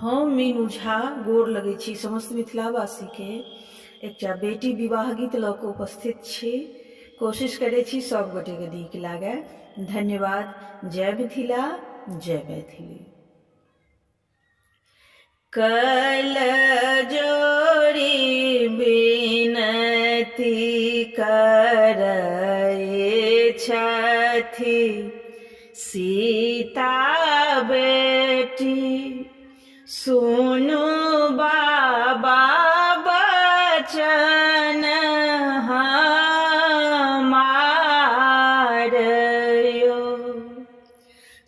हम मीनू झा गोर लगै छी समस्त मिथिलावासी के एकटा बेटी विवाह गीत लऽ कऽ उपस्थित छी। कोशिश करै छी सब गोटे के नीक लागे। धन्यवाद। जय मिथिला, जय मैथिली। कल जोड़ी विनती करए छथि सीता बेटी, सुनु बाबा बचन हमार यो।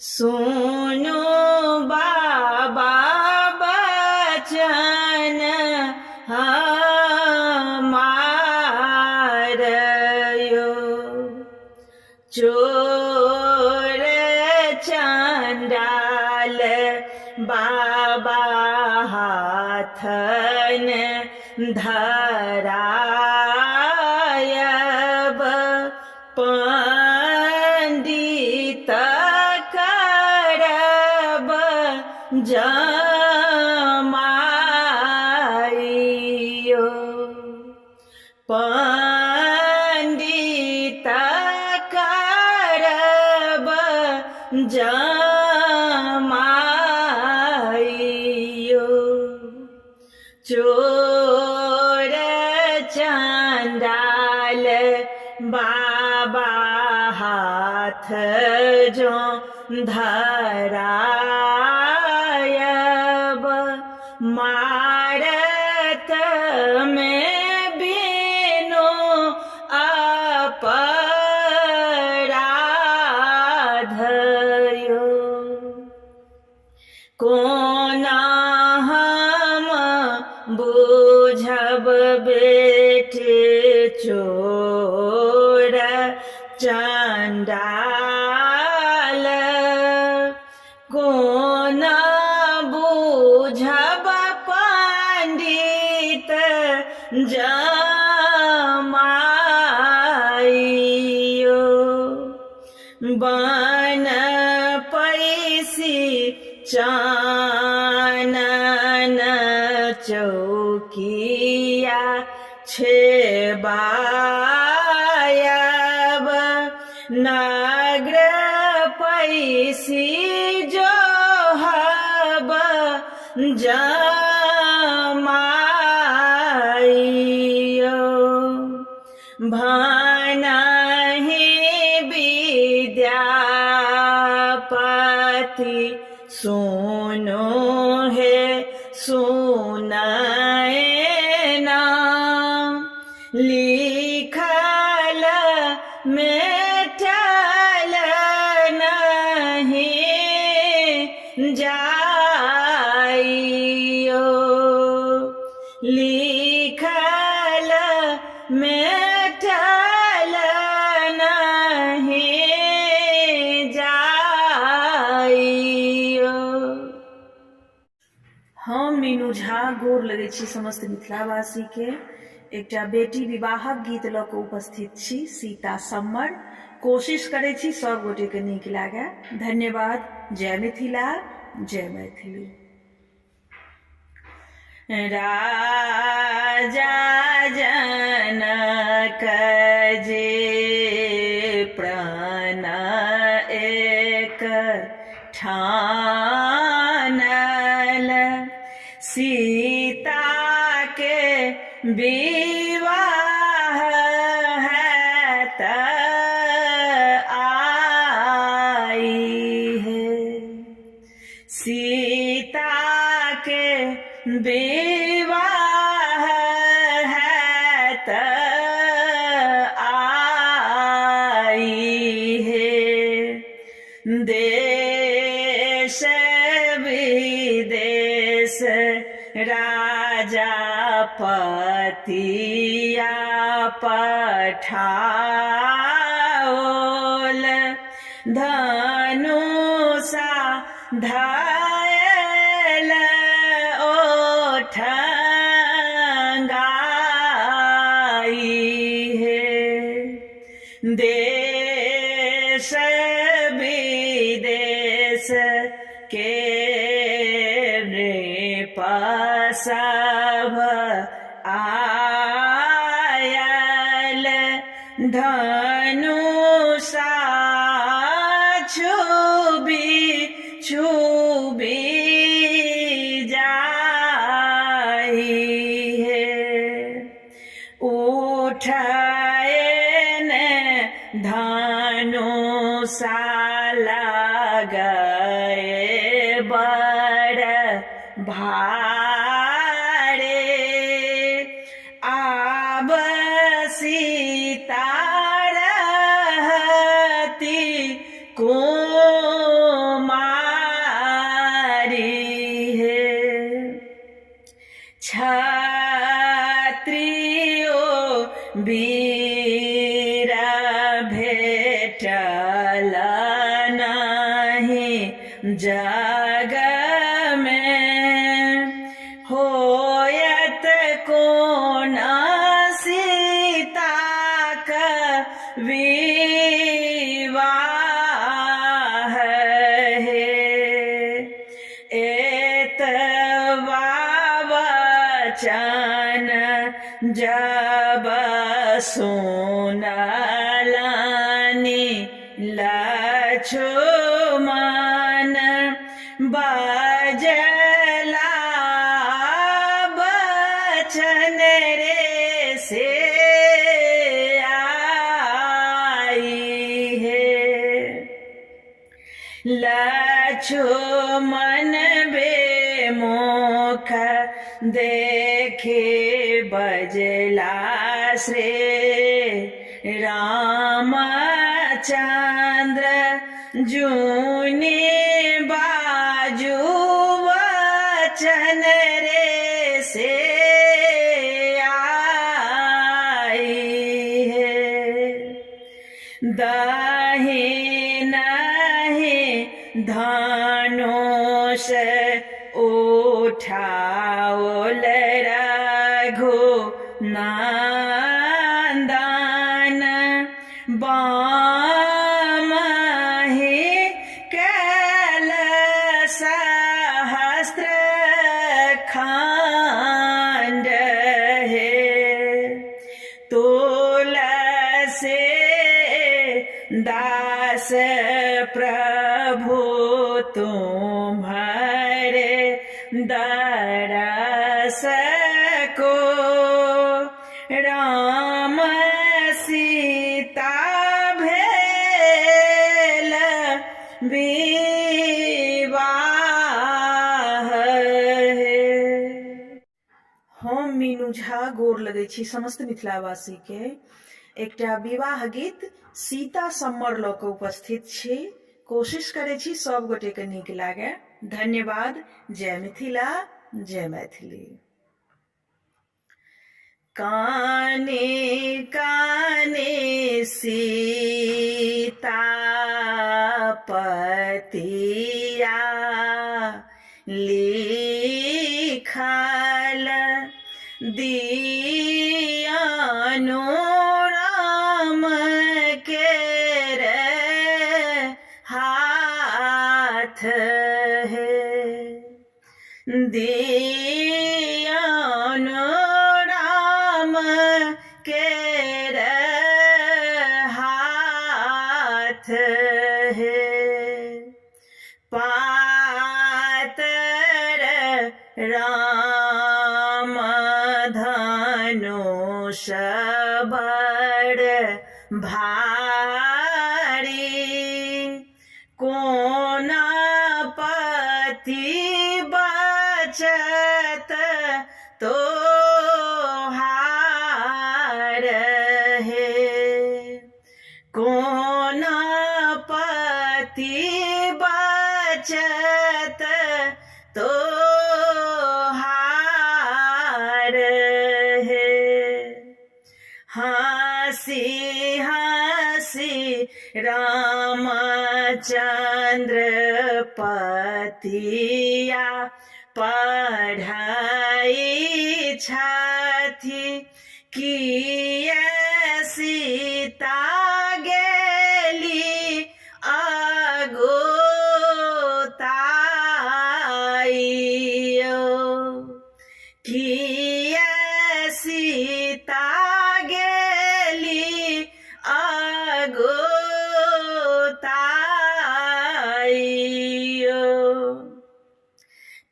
सुनु बाबा बचन हमार यो। चोर चंडाल बाबा हाथन धरायब, पंडित करब जमाइयो। पंडित करब जमाइयो। चोर चंडाल बाबा हाथ जो धरायब, मारत में बिनु अपराध यो। कोना हम बुझब बेटे चोर चंडाल, कोना बुझब पंडित जमाइयो। बन पैसी चानन चौकिया छेबायब, नग्र पैसी जोहब जमाइयो। भनहि विद्यापति सुनो हे सुनए नाम, लिखल मेटल नहीं जाइयो। लिखल मेटल नहीं जाइयो। हम मीनू झा गोर लगै छी समस्त मिथिलावासी के एकटा बेटी विवाहक गीत लऽ कऽ उपस्थित छी सीता सम्मर। कोशिश करै छी सब गोटे के नीक लागे। धन्यवाद। जय मिथिला, जय मैथिली। राजा जनक जे प्राण एक ठानल, सीता के विवाह है त आई है। सीता के विवाह है त आई है। देश विदेश राजा पतिया पठाओल, धनुषा धायल ओठंगाई है। देश विदेश के रे सब आयल धनुषा छुबी छुबी जाही है उठाएन धनुषा लगाए बड़ भारे आब सीता रहती कुमारी है क्षत्रियो वीर भेटल नहीं जग में होयत कोन सीता का विवाह है एतवा वचन जब सुनलानि लक्ष्मण बजला बचन रे से आई है लक्ष्मण बेमुख देखे बजला श्री रामचंद्र जूनी बाजू वचन रे से आई है दाही नहीं धनुष उठाओ रघु नंदन बाम ही कैल सहस्त्र खंड है तुलसे दास प्रभु तुम्हारे दरस को राम सीता भेल विवाह है। हम मीनू झा गोर लगै छी समस्त मिथिलावासी के एकटा विवाह गीत सीता सम्मर लऽ कऽ उपस्थित छी कोशिश करै छी सब गोटे के नीक लागे धन्यवाद जय मिथिला जय मैथिली काने काने सीता पतिया लिखल दियानो राम के रे हाथ है दियानो राम के रे हाथ है पातर राम धनुष बड़ भारी कोना पति बचत तो हार है कोना पति बचत तो हार है हंसी हंसी रामचंद्र पतिया पढ़ाई छथि किया सीता गेली अगोताइयो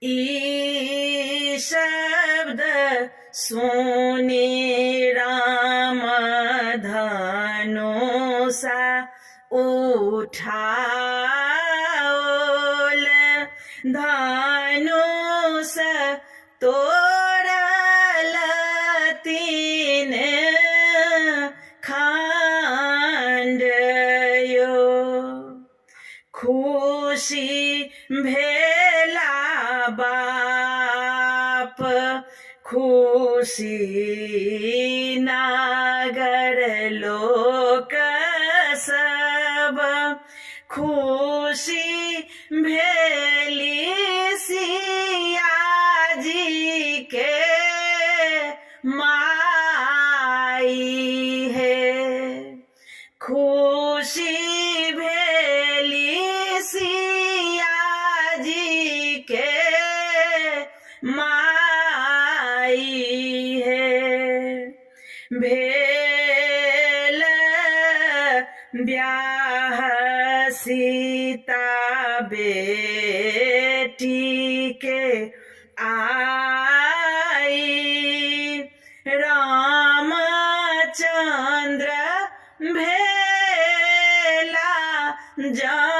ई शब्द सुनी राम धनुषा उठाओल, धनुष तोड़ल तीन खंड यो, खुशी भेला बाप खुशी नागर लोक सब, खुशी भेली सिया जी के माई है, खुशी भेली सिया जी के माई है। भेल ब्याह सीता बेटी के आई, रामचंद्र भेला जमाई।